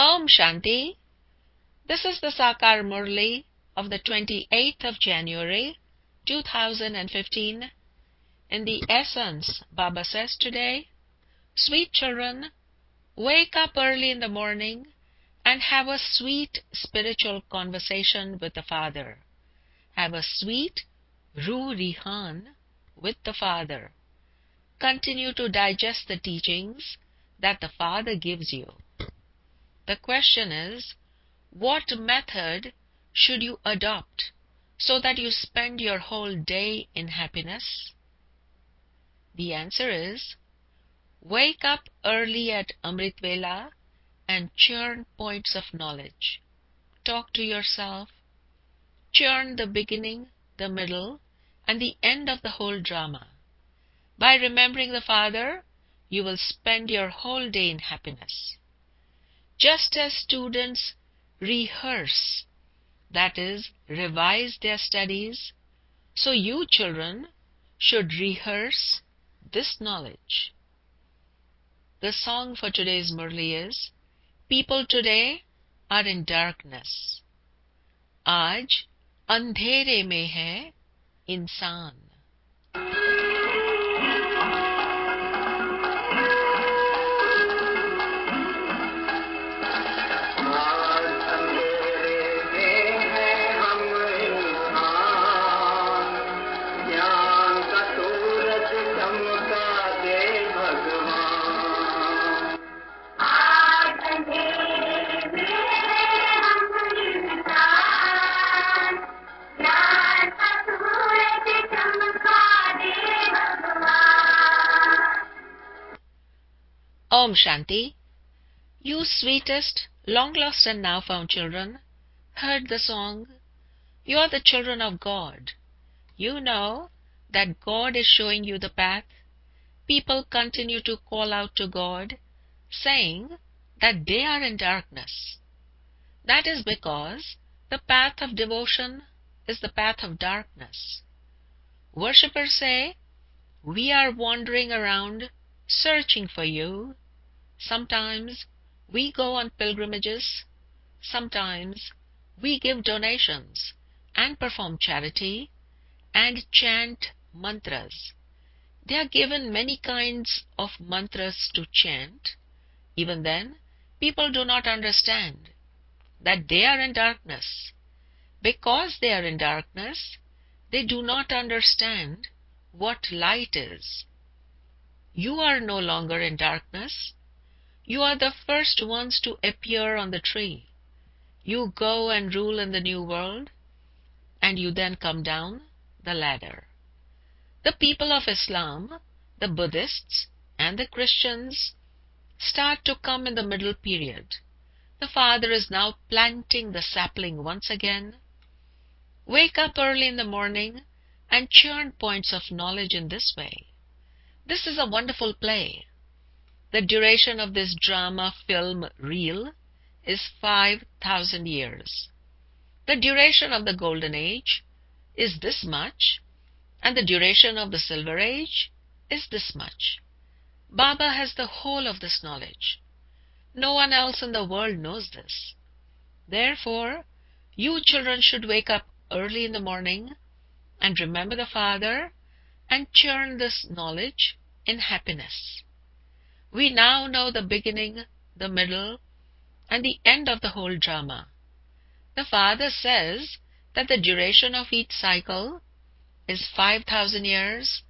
Om Shanti. This is the Sakar Murli of the 28th of January, 2015. In the essence, Baba says today, sweet children, wake up early in the morning and have a sweet spiritual conversation with the Father. Have a sweet Ru Rihan with the Father. Continue to digest the teachings that the Father gives you. The question is, what method should you adopt so that you spend your whole day in happiness? The answer is, wake up early at Amrit Vela and churn points of knowledge. Talk to yourself. Churn the beginning, the middle, and the end of the whole drama. By remembering the Father, you will spend your whole day in happiness. Just as students rehearse, that is, revise their studies, so you children should rehearse this knowledge. The song for today's Murli is, people today are in darkness. Aaj andhere mein hai insan. Om Shanti. You sweetest, long-lost and now-found children, heard the song. You are the children of God. You know that God is showing you the path. People continue to call out to God, saying that they are in darkness. That is because the path of devotion is the path of darkness. Worshippers say, we are wandering around searching for you. Sometimes we go on pilgrimages. Sometimes we give donations and perform charity and chant mantras. They are given many kinds of mantras to chant. Even then, people do not understand that they are in darkness. Because they are in darkness, they do not understand what light is. You are no longer in darkness. You are the first ones to appear on the tree. You go and rule in the new world, and you then come down the ladder. The people of Islam, the Buddhists, and the Christians start to come in the middle period. The Father is now planting the sapling once again. Wake up early in the morning and churn points of knowledge in this way. This is a wonderful play. The duration of this drama film reel is 5,000 years. The duration of the Golden Age is this much, and the duration of the Silver Age is this much. Baba has the whole of this knowledge. No one else in the world knows this. Therefore, you children should wake up early in the morning and remember the Father and churn this knowledge in happiness. We now know the beginning, the middle, and the end of the whole drama. The Father says that the duration of each cycle is 5,000 years,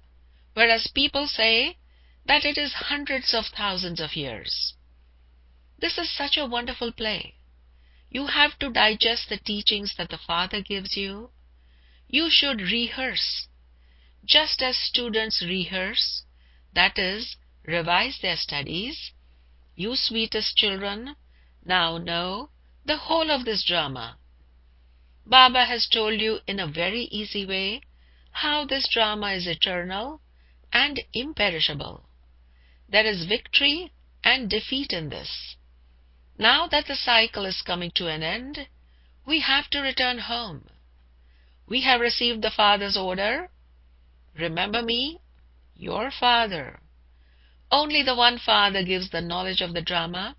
whereas people say that it is hundreds of thousands of years. This is such a wonderful play. You have to digest the teachings that the Father gives you. You should rehearse. Just as students rehearse, that is, revise their studies, you sweetest children now know the whole of this drama. Baba has told you in a very easy way how this drama is eternal and imperishable. There is victory and defeat in this. Now that the cycle is coming to an end, we have to return home. We have received the Father's order. Remember me, your Father. Only the one Father gives the knowledge of the drama.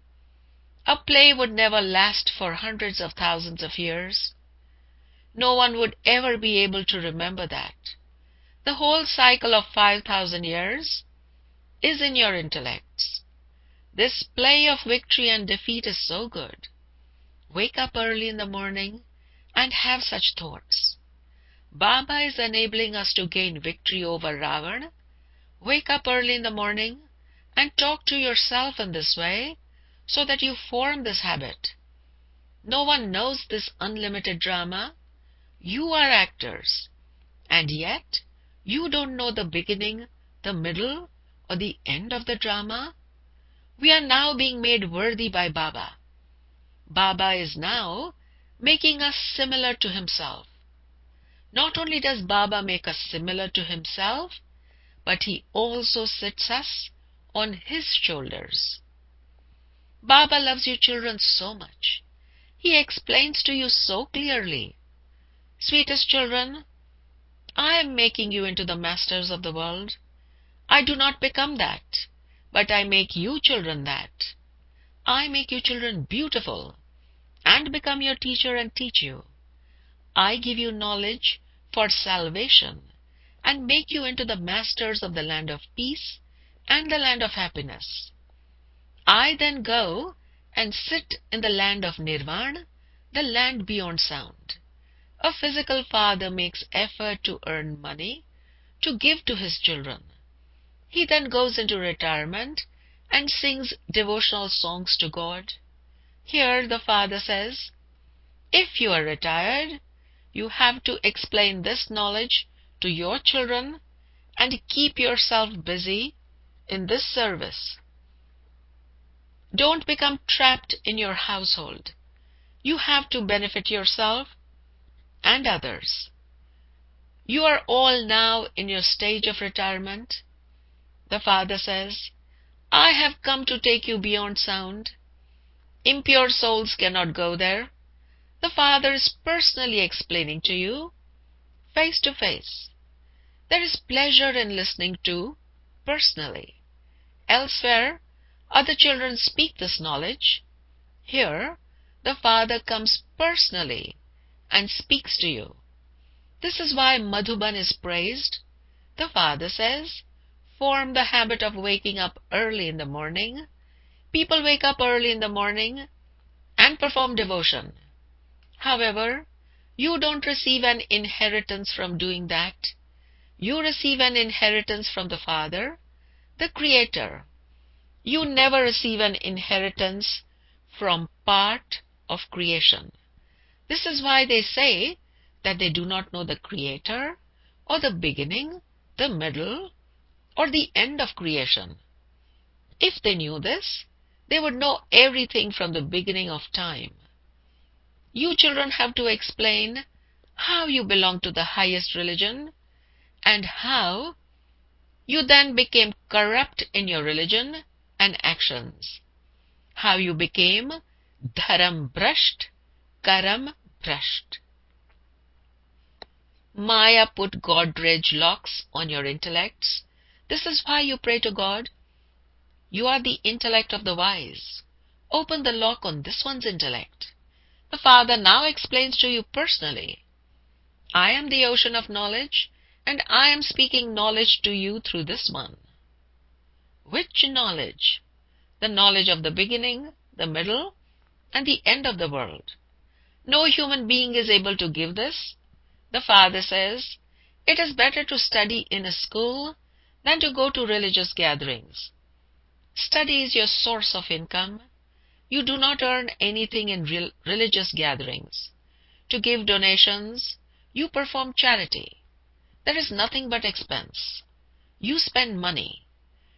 A play would never last for hundreds of thousands of years. No one would ever be able to remember that. The whole cycle of 5,000 years is in your intellects. This play of victory and defeat is so good. Wake up early in the morning and have such thoughts. Baba is enabling us to gain victory over Ravan. Wake up early in the morning and talk to yourself in this way so that you form this habit. No one knows this unlimited drama. You are actors, and yet you don't know the beginning, the middle, or the end of the drama. We are now being made worthy by Baba. Baba is now making us similar to himself. Not only does Baba make us similar to himself, but he also sits us on his shoulders. Baba loves you children so much. He explains to you so clearly. Sweetest children, I am making you into the masters of the world. I do not become that, but I make you children that. I make you children beautiful and become your teacher and teach you. I give you knowledge for salvation and make you into the masters of the land of peace and the land of happiness. I then go and sit in the land of Nirvana, the land beyond sound. A physical father makes effort to earn money to give to his children. He then goes into retirement and sings devotional songs to God. Here the father says, if you are retired, you have to explain this knowledge to your children and keep yourself busy in this service. Don't become trapped in your household. You have to benefit yourself and others. You are all now in your stage of retirement. The father says, I have come to take you beyond sound. Impure souls cannot go there. The father is personally explaining to you, face to face. There is pleasure in listening to, personally. Elsewhere, other children speak this knowledge. Here, the father comes personally and speaks to you. This is why Madhuban is praised. The father says, form the habit of waking up early in the morning. People wake up early in the morning and perform devotion. However, you don't receive an inheritance from doing that. You receive an inheritance from the Father, the Creator. You never receive an inheritance from part of creation. This is why they say that they do not know the Creator, or the beginning, the middle, or the end of creation. If they knew this, they would know everything from the beginning of time. You children have to explain how you belong to the highest religion and how you then became corrupt in your religion and actions. How you became dharam brasht, karam brasht. Maya put Godrej locks on your intellects. This is why you pray to God. You are the intellect of the wise. Open the lock on this one's intellect. The Father now explains to you personally. I am the ocean of knowledge, and I am speaking knowledge to you through this one. Which knowledge? The knowledge of the beginning, the middle, and the end of the world. No human being is able to give this. The Father says, it is better to study in a school than to go to religious gatherings. Study is your source of income. You do not earn anything in religious gatherings. To give donations, you perform charity. There is nothing but expense. You spend money.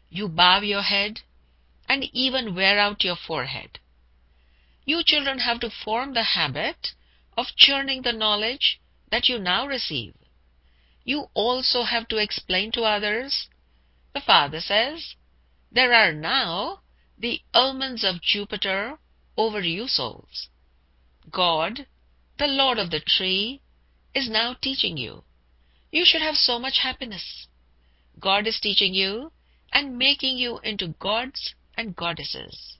You bow your head and even wear out your forehead. You children have to form the habit of churning the knowledge that you now receive. You also have to explain to others. The Father says, there are now the almonds of Jupiter over you souls. God, the Lord of the tree, is now teaching you. You should have so much happiness. God is teaching you and making you into gods and goddesses.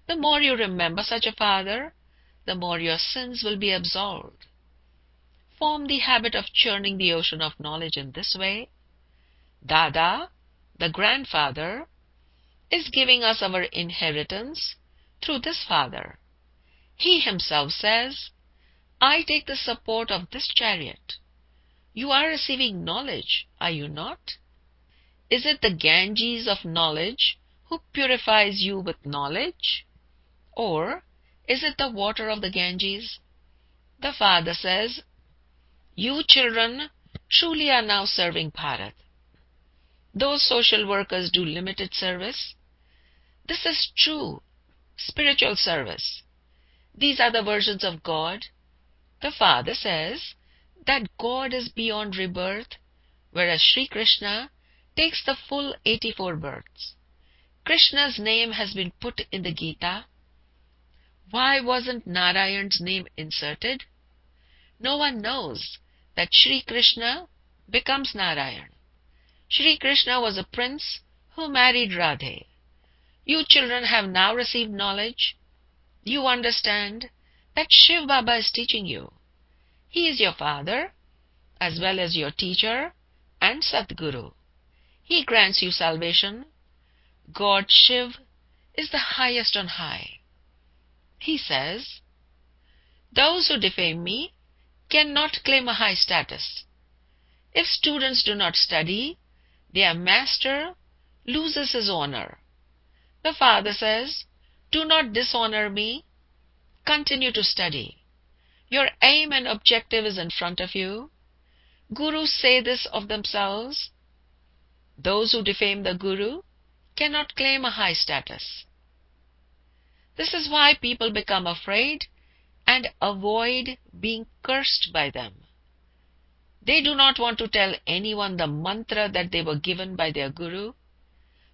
The more you remember such a father, the more your sins will be absolved. Form the habit of churning the ocean of knowledge in this way. Dada, the grandfather, is giving us our inheritance through this father. He himself says, I take the support of this chariot. You are receiving knowledge, are you not? Is it the Ganges of knowledge who purifies you with knowledge? Or is it the water of the Ganges? The father says, you children truly are now serving Bharat. Those social workers do limited service. This is true spiritual service. These are the versions of God. The father says that God is beyond rebirth, whereas Sri Krishna takes the full 84 births. Krishna's name has been put in the Gita. Why wasn't Narayan's name inserted? No one knows that Sri Krishna becomes Narayan. Sri Krishna was a prince who married Radhe. You children have now received knowledge. You understand that Shiv Baba is teaching you. He is your father, as well as your teacher and Sadguru. He grants you salvation. God Shiv is the highest on high. He says, those who defame me cannot claim a high status. If students do not study, their master loses his honor. The father says, do not dishonor me. Continue to study. Your aim and objective is in front of you. Gurus say this of themselves. Those who defame the Guru cannot claim a high status. This is why people become afraid and avoid being cursed by them. They do not want to tell anyone the mantra that they were given by their Guru.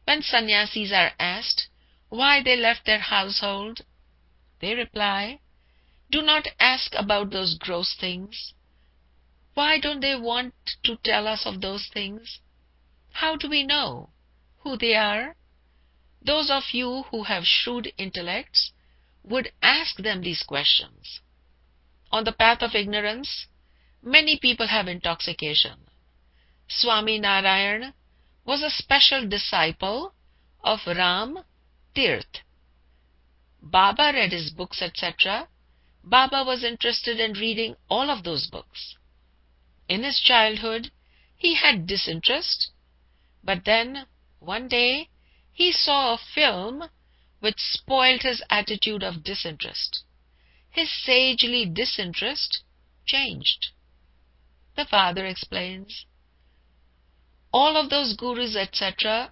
When sannyasis are asked why they left their household, they reply, do not ask about those gross things. Why don't they want to tell us of those things? How do we know who they are? Those of you who have shrewd intellects would ask them these questions. On the path of ignorance, many people have intoxication. Swami Narayan was a special disciple of Ram Tirth. Baba read his books, etc. Baba was interested in reading all of those books. In his childhood, he had disinterest, but then, one day, he saw a film which spoiled his attitude of disinterest. His sagely disinterest changed. The father explains, all of those gurus, etc.,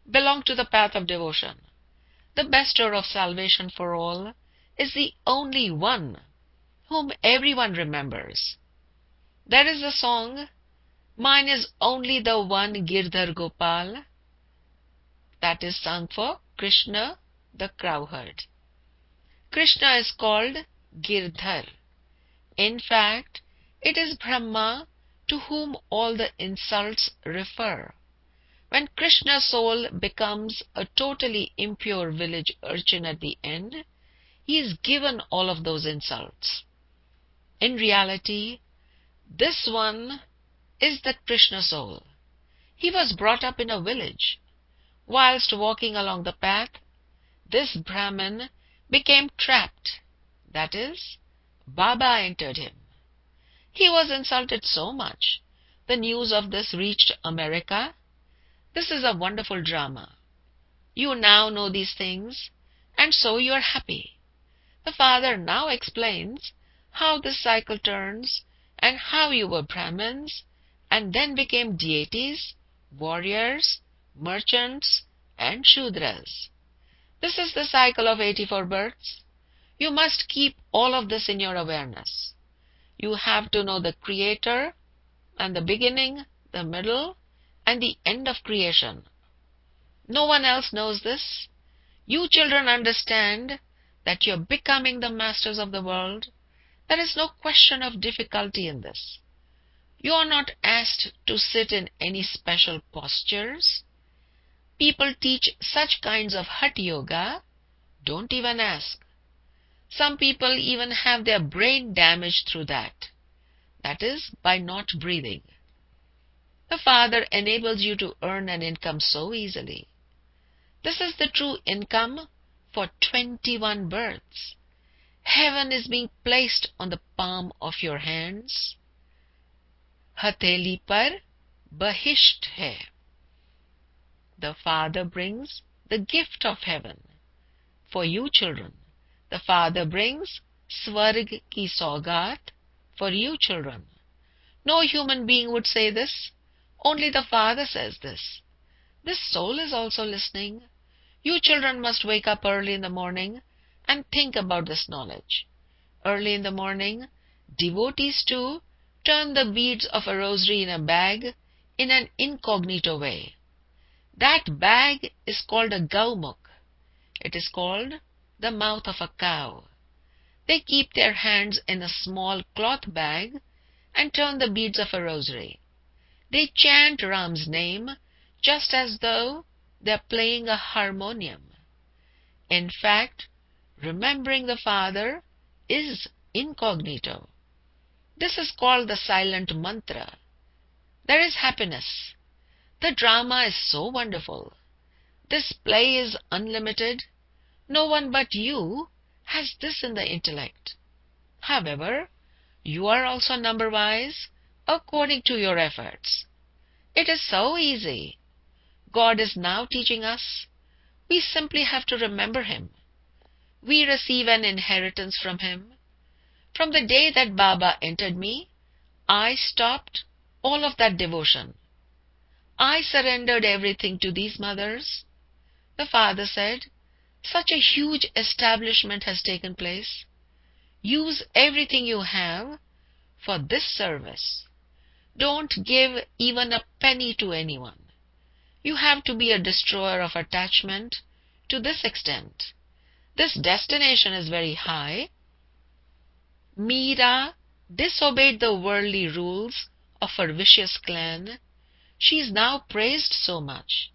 belong to the path of devotion. The bestower of salvation for all is the only one whom everyone remembers. There is a song, mine is only the one Girdhar Gopal, that is sung for Krishna, the cowherd. Krishna is called Girdhar. In fact, it is Brahma to whom all the insults refer. When Krishna's soul becomes a totally impure village urchin at the end, he is given all of those insults. In reality, this one is the Krishna soul. He was brought up in a village. Whilst walking along the path, this Brahmin became trapped. That is, Baba entered him. He was insulted so much. The news of this reached America. This is a wonderful drama. You now know these things, and so you are happy. The father now explains how this cycle turns and how you were Brahmins and then became deities, warriors, merchants, and Shudras. This is the cycle of 84 births. You must keep all of this in your awareness. You have to know the Creator and the beginning, the middle, and the end of creation. No one else knows this. You children understand that you are becoming the masters of the world. There is no question of difficulty in this. You are not asked to sit in any special postures. People teach such kinds of Hatha Yoga, Don't even ask. Some people even have their brain damaged through that. That is, by not breathing. The Father enables you to earn an income so easily. This is the true income for 21 births. Heaven is being placed on the palm of your hands. Hatheli par bahisht hai. The Father brings the gift of heaven. For you children, the Father brings Swarg ki saugat for you children. No human being would say this. Only the Father says this. This soul is also listening. You children must wake up early in the morning and think about this knowledge. Early in the morning, devotees too turn the beads of a rosary in a bag in an incognito way. That bag is called a gaumukh. It is called the mouth of a cow. They keep their hands in a small cloth bag and turn the beads of a rosary. They chant Ram's name just as though they are playing a harmonium. In fact, remembering the Father is incognito. This is called the silent mantra. There is happiness. The drama is so wonderful. This play is unlimited. No one but you has this in the intellect. However, you are also number-wise according to your efforts. It is so easy. God is now teaching us. We simply have to remember Him. We receive an inheritance from Him. From the day that Baba entered me, I stopped all of that devotion. I surrendered everything to these mothers. The Father said, such a huge establishment has taken place. Use everything you have for this service. Don't give even a penny to anyone. You have to be a destroyer of attachment to this extent. This destination is very high. Meera disobeyed the worldly rules of her vicious clan. She is now praised so much.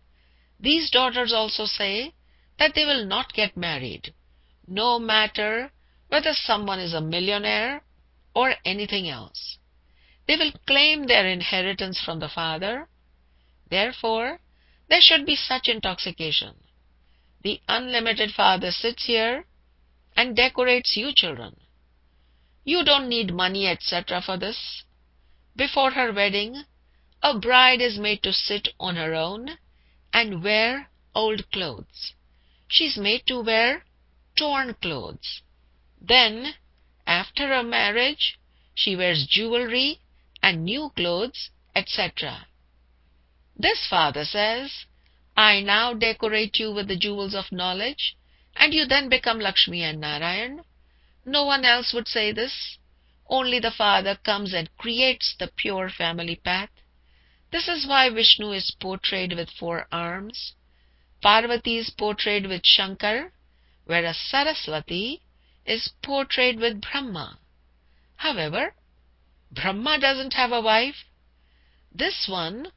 These daughters also say that they will not get married, no matter whether someone is a millionaire or anything else. They will claim their inheritance from the Father. Therefore, there should be such intoxication. The unlimited Father sits here and decorates you children. You don't need money, etc. for this. Before her wedding, a bride is made to sit on her own and wear old clothes. She is made to wear torn clothes. Then, after her marriage, she wears jewelry and new clothes, etc. This Father says, I now decorate you with the jewels of knowledge, and you then become Lakshmi and Narayan. No one else would say this. Only the Father comes and creates the pure family path. This is why Vishnu is portrayed with 4 arms. Parvati is portrayed with Shankar, whereas Saraswati is portrayed with Brahma. However, Brahma doesn't have a wife. This one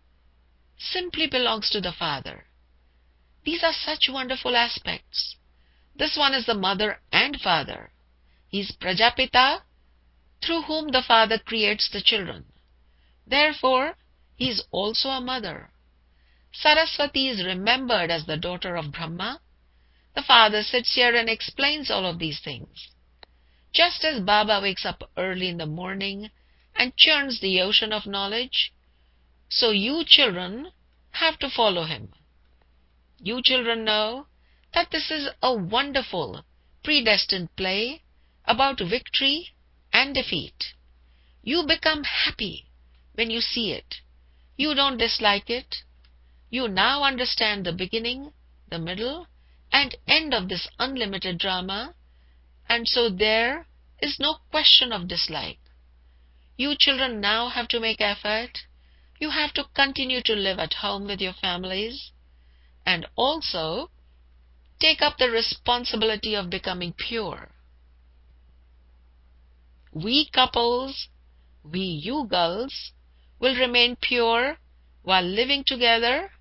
simply belongs to the Father. These are such wonderful aspects. This one is the mother and father. He is Prajapita, through whom the Father creates the children. Therefore, he is also a mother. Saraswati is remembered as the daughter of Brahma. The Father sits here and explains all of these things. Just as Baba wakes up early in the morning and churns the ocean of knowledge, so you children have to follow him. You children know that this is a wonderful, predestined play about victory and defeat. You become happy when you see it. You don't dislike it. You now understand the beginning, the middle, and end of this unlimited drama, and so there is no question of dislike. You children now have to make effort. You have to continue to live at home with your families, and also take up the responsibility of becoming pure. We couples, we yugals, will remain pure while living together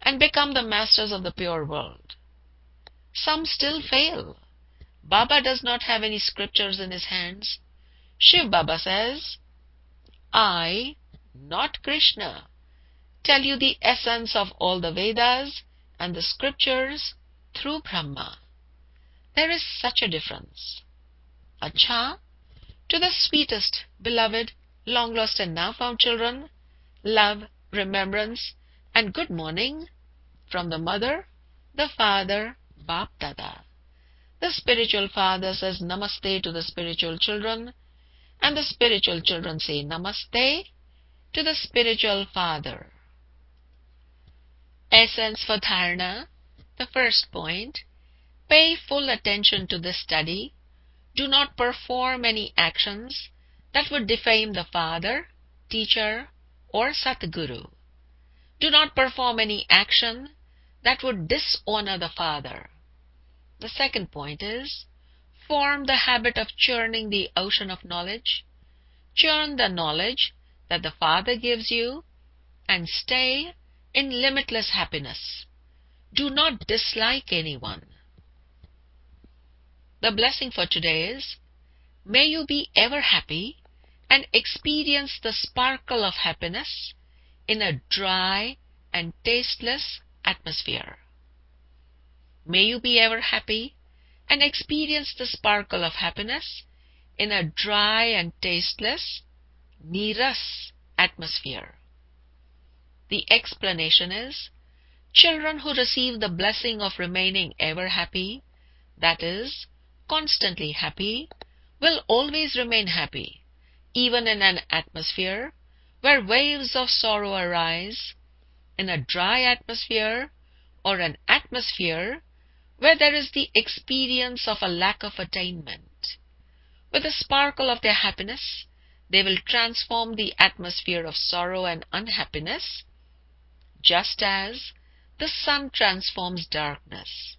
and become the masters of the pure world. Some still fail. Baba does not have any scriptures in his hands. Shiv Baba says, I, not Krishna, tell you the essence of all the Vedas and the scriptures through Brahma. There is such a difference. Acha, to the sweetest, beloved, long lost and now found children, love, remembrance, and good morning from the mother, the father, Bap Dada. The spiritual father says namaste to the spiritual children, and the spiritual children say namaste to the spiritual father. Essence for Dharana. The first point, pay full attention to this study. Do not perform any actions that would defame the father, teacher, or Satguru. Do not perform any action that would dishonor the father. The second point is, form the habit of churning the ocean of knowledge. Churn the knowledge that the Father gives you and stay in limitless happiness. Do not dislike anyone. The blessing for today is, may you be ever happy and experience the sparkle of happiness in a dry and tasteless atmosphere. May you be ever happy and experience the sparkle of happiness in a dry and tasteless, niras atmosphere. The explanation is, children who receive the blessing of remaining ever happy, that is, constantly happy, will always remain happy, even in an atmosphere where waves of sorrow arise, in a dry atmosphere, or an atmosphere where there is the experience of a lack of attainment. With the sparkle of their happiness, they will transform the atmosphere of sorrow and unhappiness, just as the sun transforms darkness.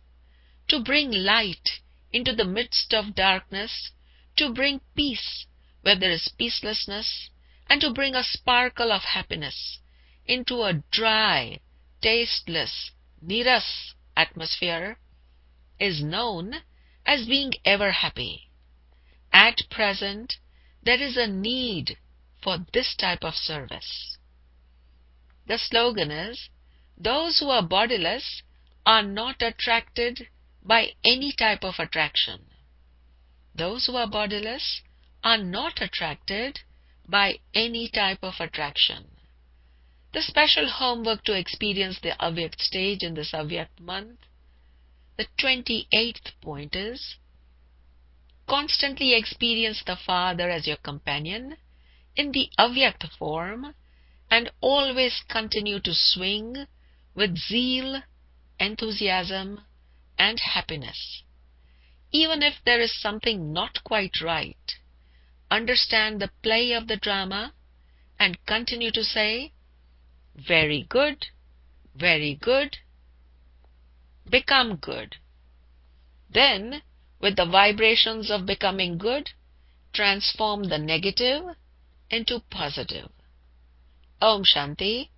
To bring light into the midst of darkness, to bring peace where there is peacelessness, and to bring a sparkle of happiness into a dry, tasteless, niras atmosphere, is known as being ever happy. At present, there is a need for this type of service. The slogan is, those who are bodiless are not attracted by any type of attraction. Those who are bodiless are not attracted by any type of attraction. The special homework to experience the Avyakt stage in this Avyakt month, the 28th point is, constantly experience the Father as your companion in the Avyakt form and always continue to swing with zeal, enthusiasm, and happiness. Even if there is something not quite right, understand the play of the drama and continue to say, very good, become good. Then, with the vibrations of becoming good, transform the negative into positive. Om Shanti.